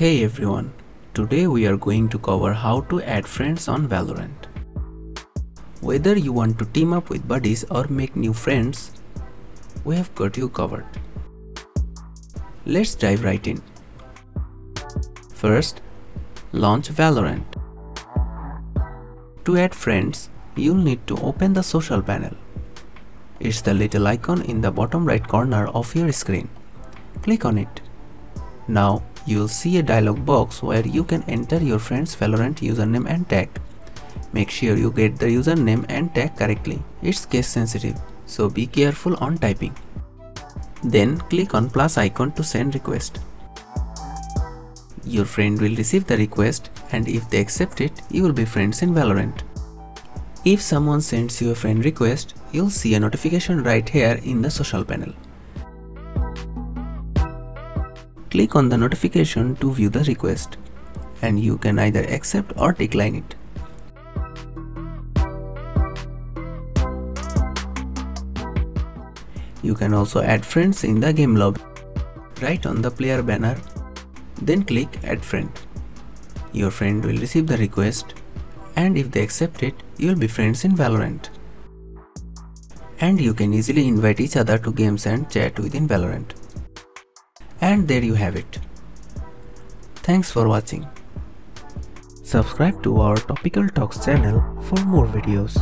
Hey everyone, today we are going to cover how to add friends on Valorant. Whether you want to team up with buddies or make new friends, we have got you covered. Let's dive right in. First, launch Valorant. To add friends, you'll need to open the social panel. It's the little icon in the bottom right corner of your screen. Click on it. Now, you'll see a dialog box where you can enter your friend's Valorant username and tag. Make sure you get the username and tag correctly. It's case sensitive, so be careful on typing. Then click on plus icon to send request. Your friend will receive the request, and if they accept it, you will be friends in Valorant. If someone sends you a friend request, you'll see a notification right here in the social panel. Click on the notification to view the request, and you can either accept or decline it. You can also add friends in the game lobby. Right on the player banner, then click Add Friend. Your friend will receive the request, and if they accept it, you will be friends in Valorant. And you can easily invite each other to games and chat within Valorant. And there you have it. Thanks for watching. Subscribe to our Topical Talks channel for more videos.